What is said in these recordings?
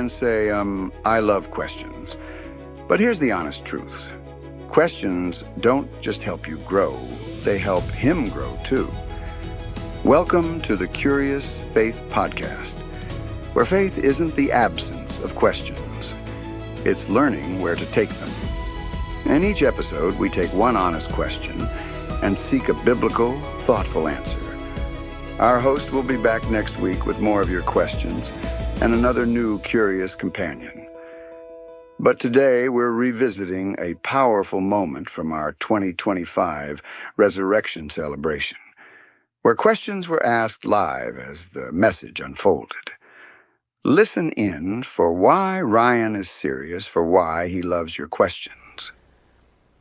fans say, I love questions. But here's the honest truth. Questions don't just help you grow, they help him grow too. Welcome to the Curious Faith Podcast, where faith isn't the absence of questions. It's learning where to take them. In each episode, we take one honest question and seek a biblical, thoughtful answer. Our host will be back next week with more of your questions and another new curious companion. But today, we're revisiting a powerful moment from our 2025 Resurrection celebration, where questions were asked live as the message unfolded. Listen in for why Ryan is serious, for why he loves your questions.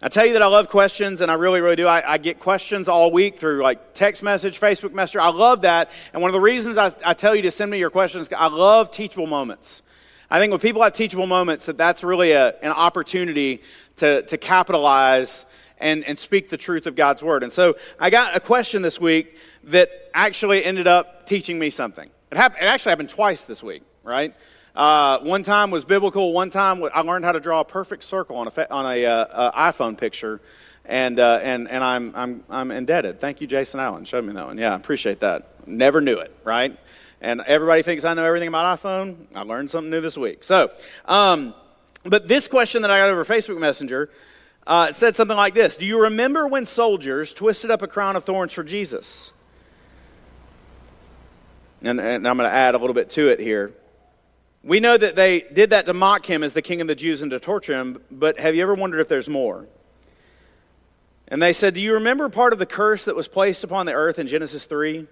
I tell you that I love questions, and I really, really do. I get questions all week through like text message, Facebook Messenger. I love that, and one of the reasons I tell you to send me your questions, I love teachable moments. I think when people have teachable moments, that's really an opportunity to capitalize and speak the truth of God's Word. And so I got a question this week that actually ended up teaching me something. It actually happened twice this week, right? One time was biblical. One time I learned how to draw a perfect circle on a iPhone picture, and I'm indebted. Thank you, Jason Allen. Showed me that one. Yeah, I appreciate that. Never knew it, right? And everybody thinks I know everything about iPhone. I learned something new this week. So, but this question that I got over Facebook Messenger said something like this: do you remember when soldiers twisted up a crown of thorns for Jesus? And I'm going to add a little bit to it here. We know that they did that to mock him as the king of the Jews and to torture him, but have you ever wondered if there's more? And they said, do you remember part of the curse that was placed upon the earth in Genesis 3?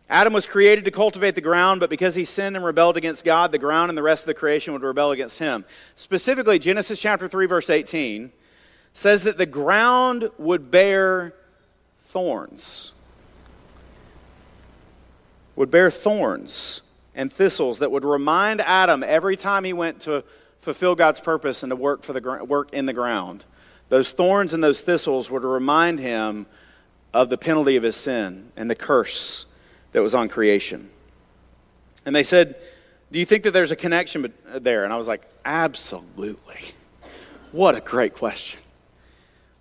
Adam was created to cultivate the ground, but because he sinned and rebelled against God, the ground and the rest of the creation would rebel against him. Specifically, Genesis chapter 3, verse 18 says that the ground would bear thorns. Would bear thorns and thistles that would remind Adam every time he went to fulfill God's purpose and to work in the ground. Those thorns and those thistles were to remind him of the penalty of his sin and the curse that was on creation. And they said, do you think that there's a connection there? And I was like, absolutely. What a great question.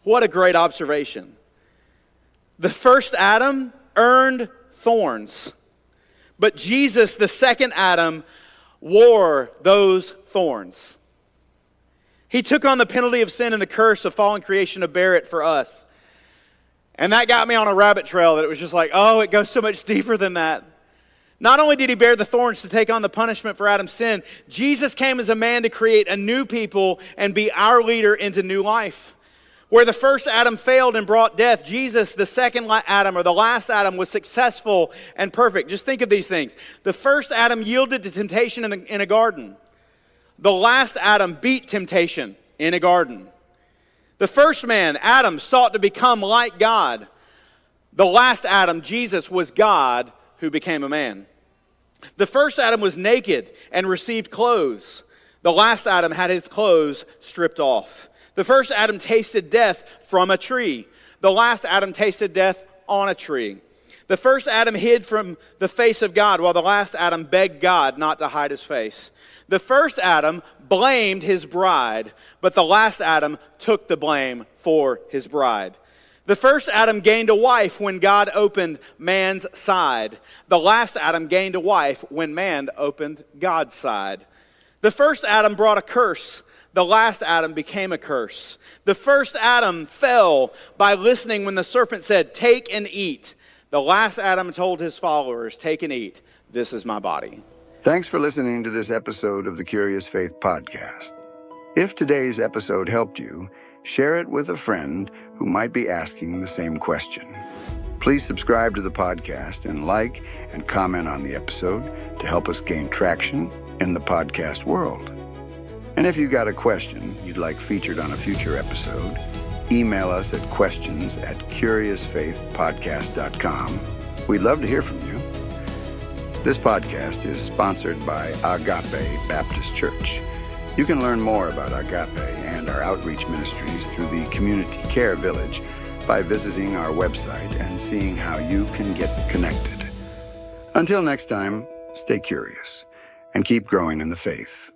What a great observation. The first Adam earned thorns. But Jesus, the second Adam, wore those thorns. He took on the penalty of sin and the curse of fallen creation to bear it for us. And that got me on a rabbit trail that it was just like, oh, it goes so much deeper than that. Not only did he bear the thorns to take on the punishment for Adam's sin, Jesus came as a man to create a new people and be our leader into new life. Where the first Adam failed and brought death, Jesus, the second Adam, or the last Adam, was successful and perfect. Just think of these things. The first Adam yielded to temptation in a garden. The last Adam beat temptation in a garden. The first man, Adam, sought to become like God. The last Adam, Jesus, was God who became a man. The first Adam was naked and received clothes. The last Adam had his clothes stripped off. The first Adam tasted death from a tree. The last Adam tasted death on a tree. The first Adam hid from the face of God, while the last Adam begged God not to hide his face. The first Adam blamed his bride, but the last Adam took the blame for his bride. The first Adam gained a wife when God opened man's side. The last Adam gained a wife when man opened God's side. The first Adam brought a curse. The last Adam became a curse. The first Adam fell by listening when the serpent said, take and eat. The last Adam told his followers, take and eat. This is my body. Thanks for listening to this episode of the Curious Faith Podcast. If today's episode helped you, share it with a friend who might be asking the same question. Please subscribe to the podcast and like and comment on the episode to help us gain traction in the podcast world. And if you got a question you'd like featured on a future episode, email us at questions@curiousfaithpodcast.com. We'd love to hear from you. This podcast is sponsored by Agape Baptist Church. You can learn more about Agape and our outreach ministries through the Community Care Village by visiting our website and seeing how you can get connected. Until next time, stay curious and keep growing in the faith.